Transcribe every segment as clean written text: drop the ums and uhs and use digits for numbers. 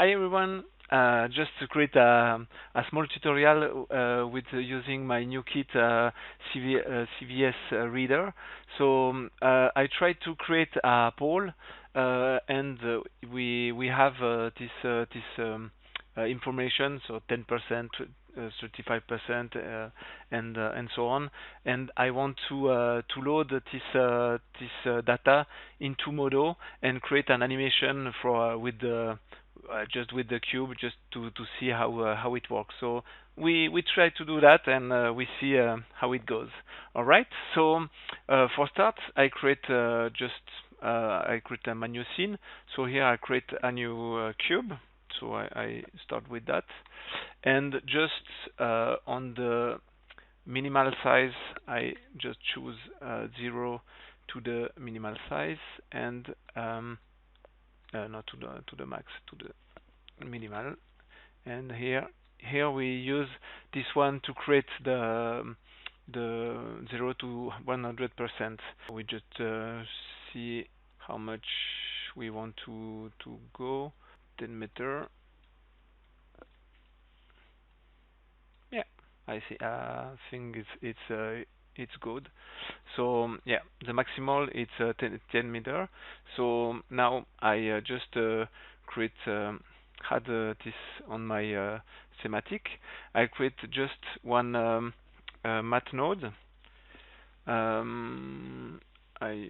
Hi everyone. Just to create a small tutorial with using my new kit CVS Reader. So I tried to create a poll, and we have this information, so 10%, 35%, and so on. And I want to load this data into MODO and create an animation for with the just with the cube, just to see how it works. So we try to do that, and we see how it goes. All right. So for start, I create a new scene. So here I create a new cube. So I start with that, and just on the minimal size, I just choose 0 to the minimal size, and not to the max, to the minimal. And here we use this one to create the 0 to 100%. We just see how much we want to go. 10 meter. Yeah, I see. I think it's good. So yeah, the maximal it's 10 meter. So now I just create had this on my thematic. I create just one math node. I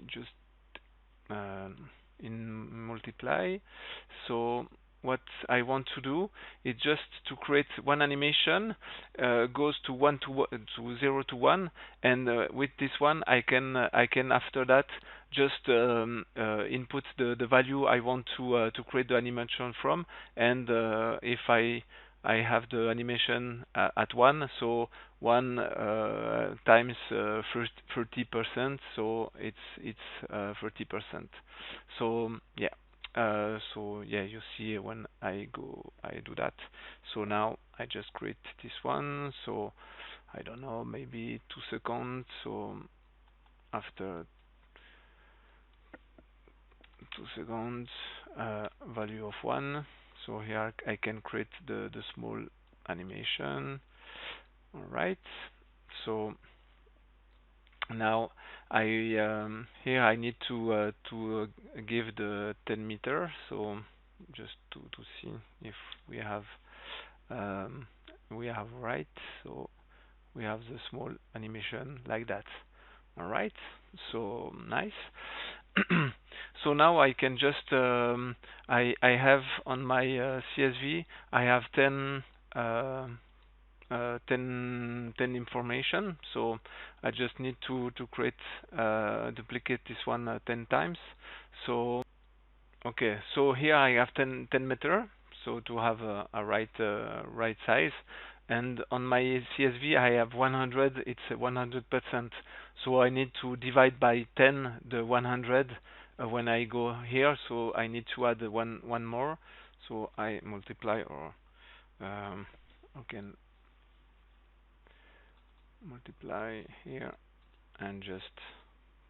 just in multiply. So what I want to do is just to create one animation, goes to 0 to 1, and with this one I can after that just input the value I want to create the animation from, and if I have the animation at 1, so 1 times 30%, so it's 30%. So yeah. You see when I do that. So now I just create this one. So I don't know, maybe 2 seconds. So after 2 seconds, value of 1. So here I can create the small animation. All right. So now here I need to give the 10 meter. So just to see if we have right. So we have the small animation like that. All right. So nice. So now I can just I have on my CSV I have 10 information. So I just need to create duplicate this one 10 times. So okay, so here I have 10 meter, so to have a right size. And on my CSV I have 100, it's 100%. So I need to divide by 10 the 100 when I go here. So I need to add one more. So I multiply, or okay, multiply here and just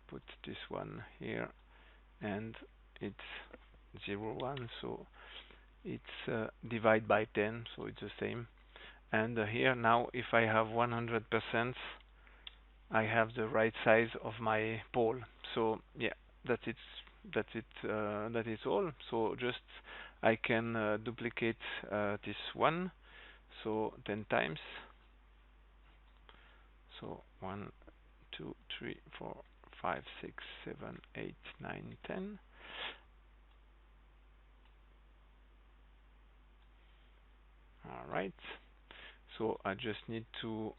put this one here, and it's 0 1, so it's divide by 10, so it's the same. And here now if I have 100%, I have the right size of my pole. So yeah, that's it. That is all. So just I can duplicate this one, so 10 times. So 1, 2, 3, 4, 5, 6, 7, 8, 9, 10. All right. So I just need to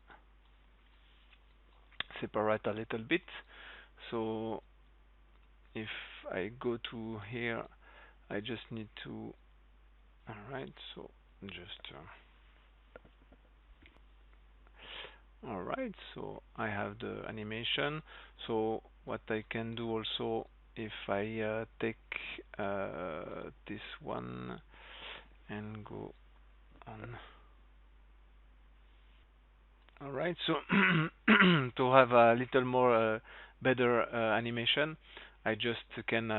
separate a little bit. So if I go to here, I just need to. All right. So just. All right. So I have the animation. So what I can do also, if I take this one and go on. All right, so to have a little more better animation, I just can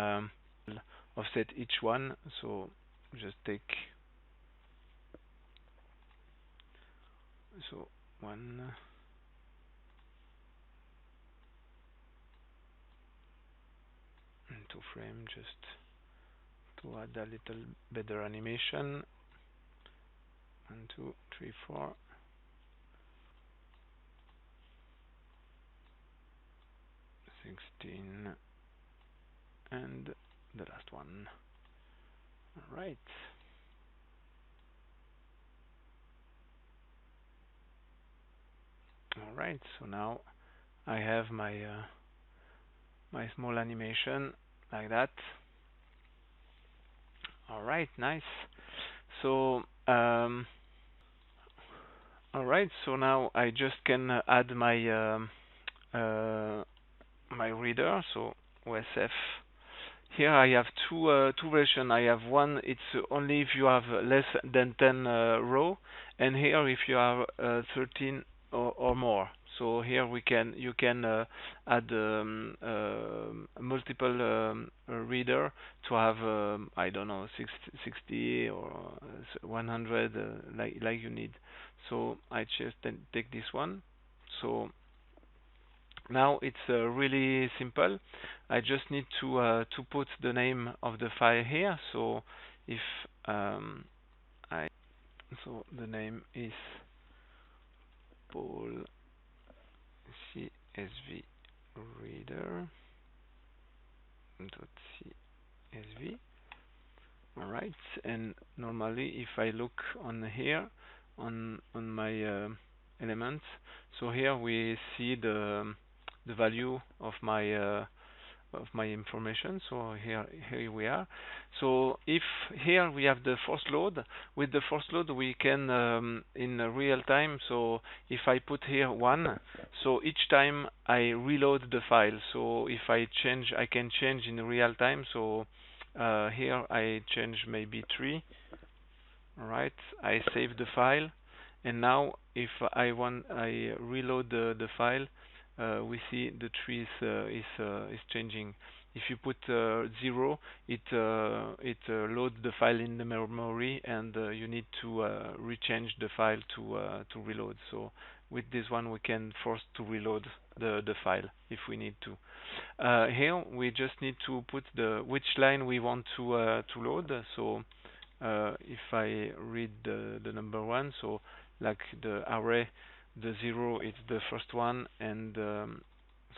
offset each one. So just take So one and two frame, just to add a little better animation. 1, 2, 3, 4. 16 and the last one. All right. All right. So now I have my small animation like that. All right. Nice. So all right. So now I just can add uh, my reader. So OSF. Here I have two versions. I have one, it's only if you have less than 10 row, and here if you have 13 or more. So here you can add multiple reader to have I don't know 60 or 100 like you need. So I just take this one. So now it's really simple. I just need to put the name of the file here. So if I so the name is Paul CSV Reader .csv. All right, and normally if I look on here on my elements, so here we see the value of my information. So here we are. So if here we have the force load, with the force load we can in real time. So if I put here 1, so each time I reload the file. So if I change, I can change in real time. So here I change maybe 3. All right, I save the file, and now if I reload the file, we see the tree is changing. If you put 0, it loads the file in the memory, and you need to rechange the file to reload. So with this one, we can force to reload the file if we need to. Here we just need to put which line we want to load. So if I read the number 1, so like the array, the 0 is the first one, and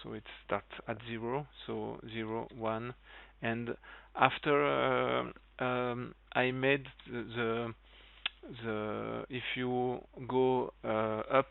so it starts at 0, so 0, 1, and after I made the if you go up,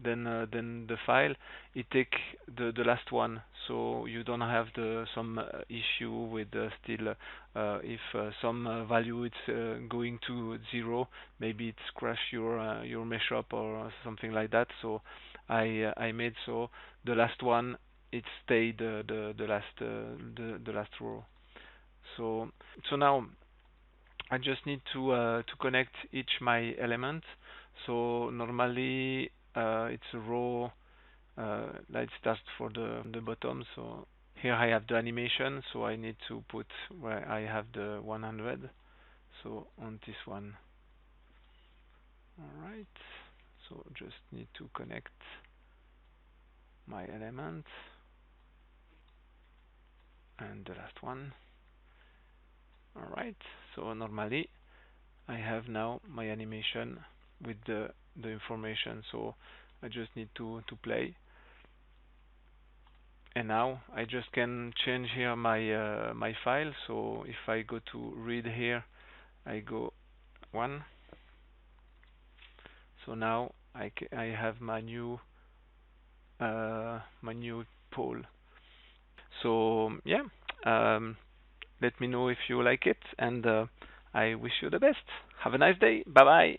then the file, it take the last one, so you don't have some issue with still if some value it's going to 0, maybe it's crash your mashup or something like that. So I made so the last one, it stayed the last row. So now I just need to connect each my element. So normally it's a row. Let's start for the bottom. So here I have the animation. So I need to put where I have the 100. So on this one. All right. So just need to connect my element and the last one. All right. So normally I have now my animation with the information. So I just need to play, and now I just can change here my file. So if I go to read here, I go 1. So now I have my new poll. So yeah, let me know if you like it, and I wish you the best. Have a nice day. Bye bye.